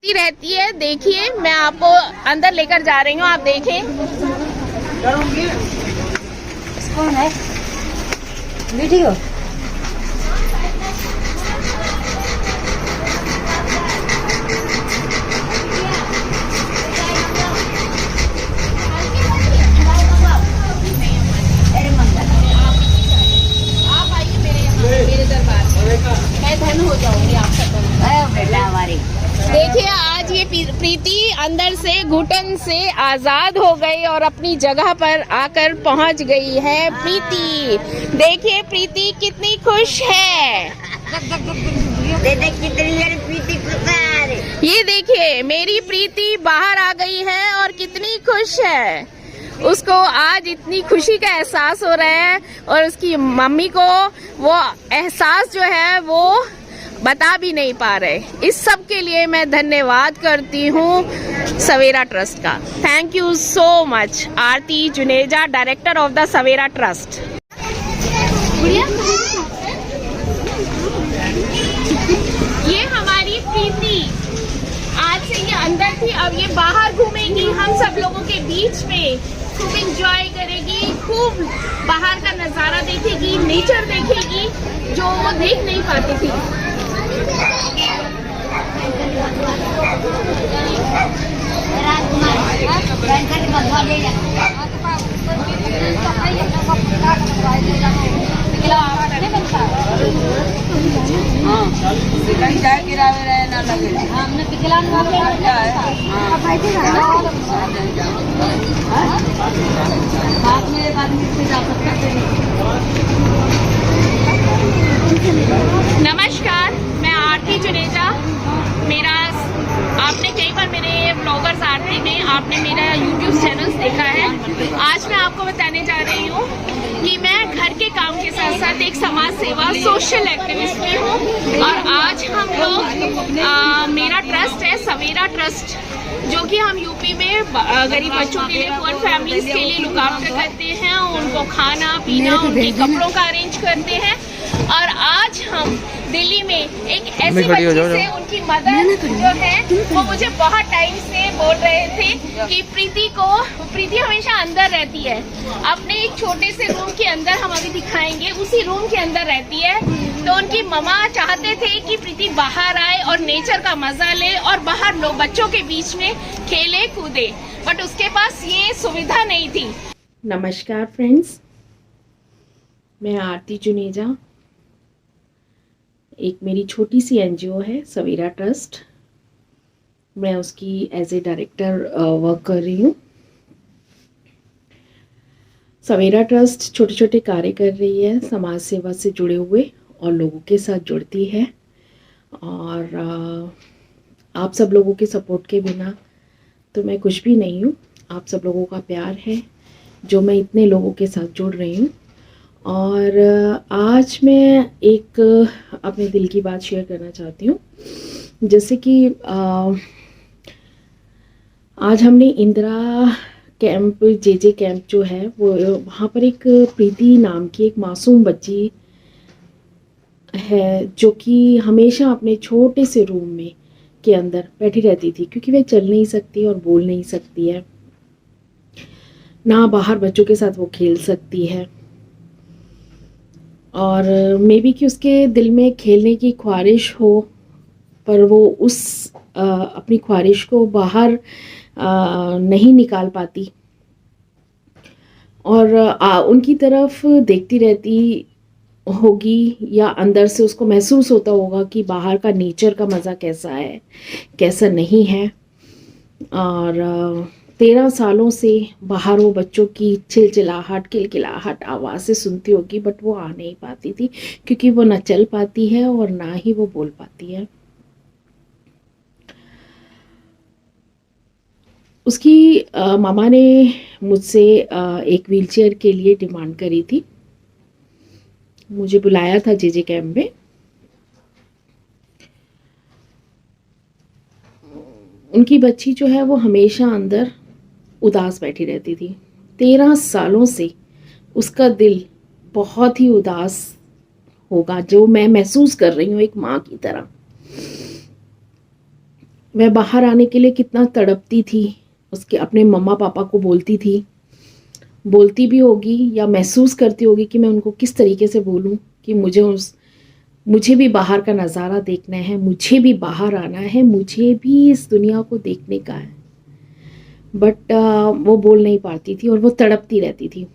रहती है। देखिए मैं आपको अंदर लेकर जा रही हूँ, आप देखें। कौन है वीडियो? आप आइए मेरे दरबार में, मैं धन हो जाऊंगी आप सब। बेटा हमारी देखिए आज ये प्रीति अंदर से घुटन से आजाद हो गई और अपनी जगह पर आकर पहुंच गई है। प्रीति देखिए, प्रीति कितनी खुश है। ये देखिए मेरी प्रीति बाहर आ गई है और कितनी खुश है। उसको आज इतनी खुशी का एहसास हो रहा है और उसकी मम्मी को वो एहसास जो है वो बता भी नहीं पा रहे। इस सब के लिए मैं धन्यवाद करती हूँ सवेरा ट्रस्ट का। Thank you so much. Aarti Juneja, director of the Savera trust. ये हमारी प्रीति आज से ये अंदर थी, अब ये बाहर घूमेगी, हम सब लोगों के बीच में खूब एंजॉय करेगी, खूब बाहर का नजारा देखेगी, नेचर देखेगी जो वो देख नहीं पाती थी। हमने पिछला नमस्कार, मैं आरती जुनेजा। मेरा आपने कई बार मेरे ब्लॉगर्स आरती में आपने मेरा यूट्यूब चैनल देखा है। आज मैं आपको बताने जा रही हूँ कि मैं घर के काम के साथ साथ एक समाज सेवा सोशल एक्टिविस्ट भी हूँ। और आज हम लोग मेरा ट्रस्ट है सवेरा ट्रस्ट, जो कि हम यूपी में गरीब बच्चों के लिए, पुअर फैमिलीज के लिए लुक आफ्टर करते हैं, उनको खाना पीना, उनके कपड़ों का अरेंज करते हैं। और आज हम दिल्ली में एक ऐसी बच्ची से, उनकी मदर जो है वो मुझे बहुत टाइम से बोल रहे थे कि प्रीति हमेशा अंदर रहती है, अपने एक छोटे से रूम के अंदर, हम अभी दिखाएंगे, उसी रूम के अंदर रहती है। तो उनकी मम्मा चाहते थे कि प्रीति बाहर आए और नेचर का मजा ले और बाहर लोग बच्चों के बीच में खेले कूदे, बट उसके पास ये सुविधा नहीं थी। नमस्कार फ्रेंड्स, मैं आरती जुनेजा। एक मेरी छोटी सी एनजीओ है सवेरा ट्रस्ट, मैं उसकी एज ए डायरेक्टर वर्क कर रही हूँ। सवेरा ट्रस्ट छोटे छोटे कार्य कर रही है, समाज सेवा से जुड़े हुए और लोगों के साथ जुड़ती है। और आप सब लोगों के सपोर्ट के बिना तो मैं कुछ भी नहीं हूँ। आप सब लोगों का प्यार है जो मैं इतने लोगों के साथ जुड़ रही हूँ। और आज मैं एक अपने दिल की बात शेयर करना चाहती हूँ। जैसे कि आज हमने इंदिरा कैंप, जे कैंप जो है वो, वहाँ पर एक प्रीति नाम की एक मासूम बच्ची है जो कि हमेशा अपने छोटे से रूम में के अंदर बैठी रहती थी, क्योंकि वह चल नहीं सकती और बोल नहीं सकती है, ना बाहर बच्चों के साथ वो खेल सकती है। और मे बी कि उसके दिल में खेलने की ख्वाहिश हो, पर वो उस अपनी ख्वाहिश को बाहर नहीं निकाल पाती और उनकी तरफ देखती रहती होगी, या अंदर से उसको महसूस होता होगा कि बाहर का नेचर का मज़ा कैसा है, कैसा नहीं है। और 13 सालों से बाहर वो बच्चों की चिलचिलाहट, किलकिलाहट आवाज़ें सुनती होगी, बट वो आ नहीं पाती थी, क्योंकि वो ना चल पाती है और ना ही वो बोल पाती है। उसकी मामा ने मुझसे एक व्हीलचेयर के लिए डिमांड करी थी, मुझे बुलाया था जे कैंप में। उनकी बच्ची जो है वो हमेशा अंदर उदास बैठी रहती थी। 13 सालों से उसका दिल बहुत ही उदास होगा, जो मैं महसूस कर रही हूँ एक माँ की तरह। वह बाहर आने के लिए कितना तड़पती थी, उसके अपने मम्मा पापा को बोलती थी, बोलती भी होगी या महसूस करती होगी कि मैं उनको किस तरीके से बोलूं कि मुझे भी बाहर का नज़ारा देखना है, मुझे भी बाहर आना है, मुझे भी इस दुनिया को देखने का है। बट वो बोल नहीं पाती थी और वो तड़पती रहती थी।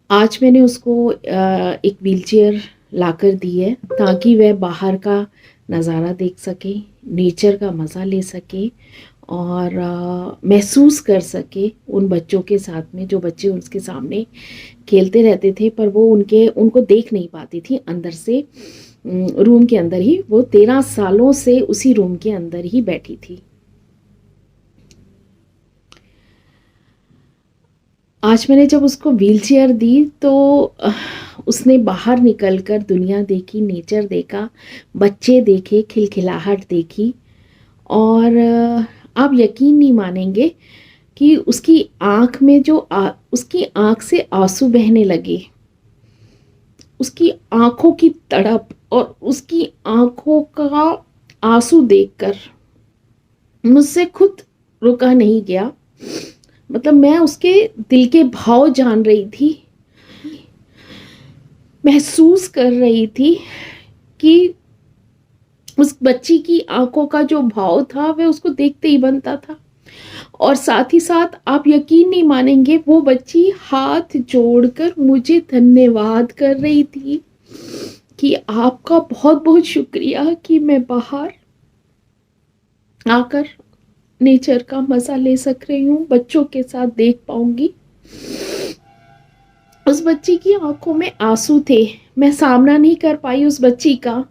आज मैंने उसको एक व्हीलचेयर लाकर दी है ताकि वह बाहर का नज़ारा देख सके, नेचर का मज़ा ले सके और महसूस कर सके उन बच्चों के साथ में जो बच्चे उसके सामने खेलते रहते थे, पर वो उनको देख नहीं पाती थी अंदर से। रूम के अंदर ही वो 13 सालों से उसी रूम के अंदर ही बैठी थी। आज मैंने जब उसको व्हीलचेयर दी तो उसने बाहर निकलकर दुनिया देखी, नेचर देखा, बच्चे देखे, खिलखिलाहट देखी और आप यकीन नहीं मानेंगे कि उसकी आँख में उसकी आँख से आंसू बहने लगे। उसकी आँखों की तड़प और उसकी आँखों का आंसू देखकर मुझसे खुद रुका नहीं गया। मतलब मैं उसके दिल के भाव जान रही थी, महसूस कर रही थी कि उस बच्ची की आंखों का जो भाव था वह उसको देखते ही बनता था। और साथ ही साथ आप यकीन नहीं मानेंगे, वो बच्ची हाथ जोड़कर मुझे धन्यवाद कर रही थी कि आपका बहुत बहुत शुक्रिया कि मैं बाहर आकर नेचर का मजा ले सक रही हूँ, बच्चों के साथ देख पाऊंगी। उस बच्ची की आंखों में आंसू थे, मैं सामना नहीं कर पाई उस बच्ची का।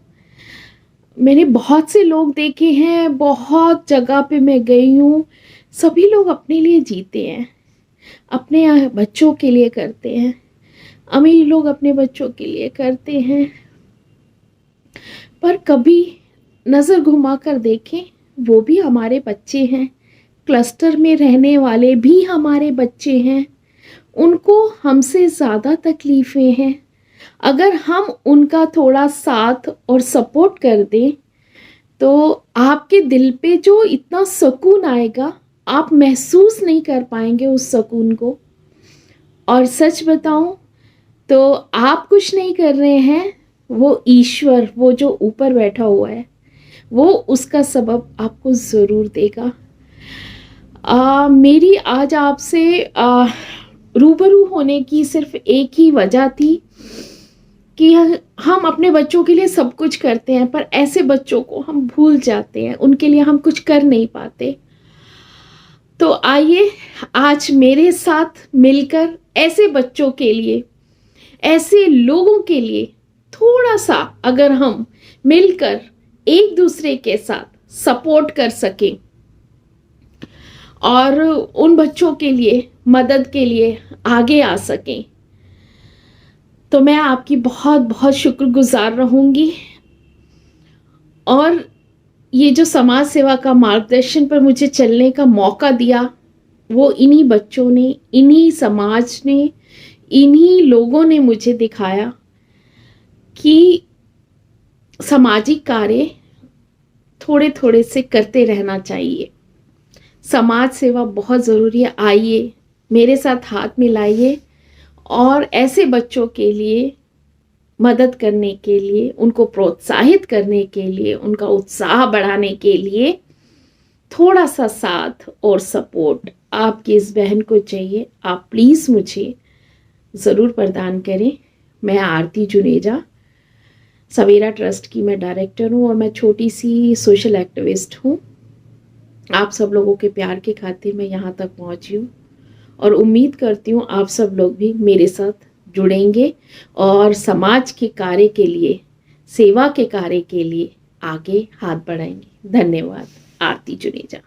मैंने बहुत से लोग देखे हैं, बहुत जगह पे मैं गई हूँ, सभी लोग अपने लिए जीते हैं, अपने बच्चों के लिए करते हैं। अमीर लोग अपने बच्चों के लिए करते हैं, पर कभी नज़र घुमा कर देखें, वो भी हमारे बच्चे हैं। क्लस्टर में रहने वाले भी हमारे बच्चे हैं, उनको हमसे ज़्यादा तकलीफ़ें हैं। अगर हम उनका थोड़ा साथ और सपोर्ट कर दें तो आपके दिल पे जो इतना सुकून आएगा, आप महसूस नहीं कर पाएंगे उस सुकून को। और सच बताऊं तो आप कुछ नहीं कर रहे हैं, वो ईश्वर, वो जो ऊपर बैठा हुआ है, वो उसका सबब आपको ज़रूर देगा। मेरी आज आपसे रूबरू होने की सिर्फ एक ही वजह थी कि हम अपने बच्चों के लिए सब कुछ करते हैं, पर ऐसे बच्चों को हम भूल जाते हैं, उनके लिए हम कुछ कर नहीं पाते। तो आइए आज मेरे साथ मिलकर ऐसे बच्चों के लिए, ऐसे लोगों के लिए थोड़ा सा अगर हम मिलकर एक दूसरे के साथ सपोर्ट कर सकें और उन बच्चों के लिए मदद के लिए आगे आ सकें, तो मैं आपकी बहुत बहुत शुक्रगुजार रहूँगी। और ये जो समाज सेवा का मार्गदर्शन पर मुझे चलने का मौका दिया, वो इन्हीं बच्चों ने, इन्हीं समाज ने, इन्हीं लोगों ने मुझे दिखाया कि सामाजिक कार्य थोड़े थोड़े से करते रहना चाहिए। समाज सेवा बहुत ज़रूरी है। आइए मेरे साथ हाथ मिलाइए और ऐसे बच्चों के लिए मदद करने के लिए, उनको प्रोत्साहित करने के लिए, उनका उत्साह बढ़ाने के लिए थोड़ा सा साथ और सपोर्ट आपकी इस बहन को चाहिए। आप प्लीज़ मुझे ज़रूर प्रदान करें। मैं आरती जुनेजा, सवेरा ट्रस्ट की मैं डायरेक्टर हूँ और मैं छोटी सी सोशल एक्टिविस्ट हूँ। आप सब लोगों के प्यार के खातिर मैं यहाँ तक पहुँची हूँ और उम्मीद करती हूँ आप सब लोग भी मेरे साथ जुड़ेंगे और समाज के कार्य के लिए, सेवा के कार्य के लिए आगे हाथ बढ़ाएंगे। धन्यवाद। आरती जुनेजा।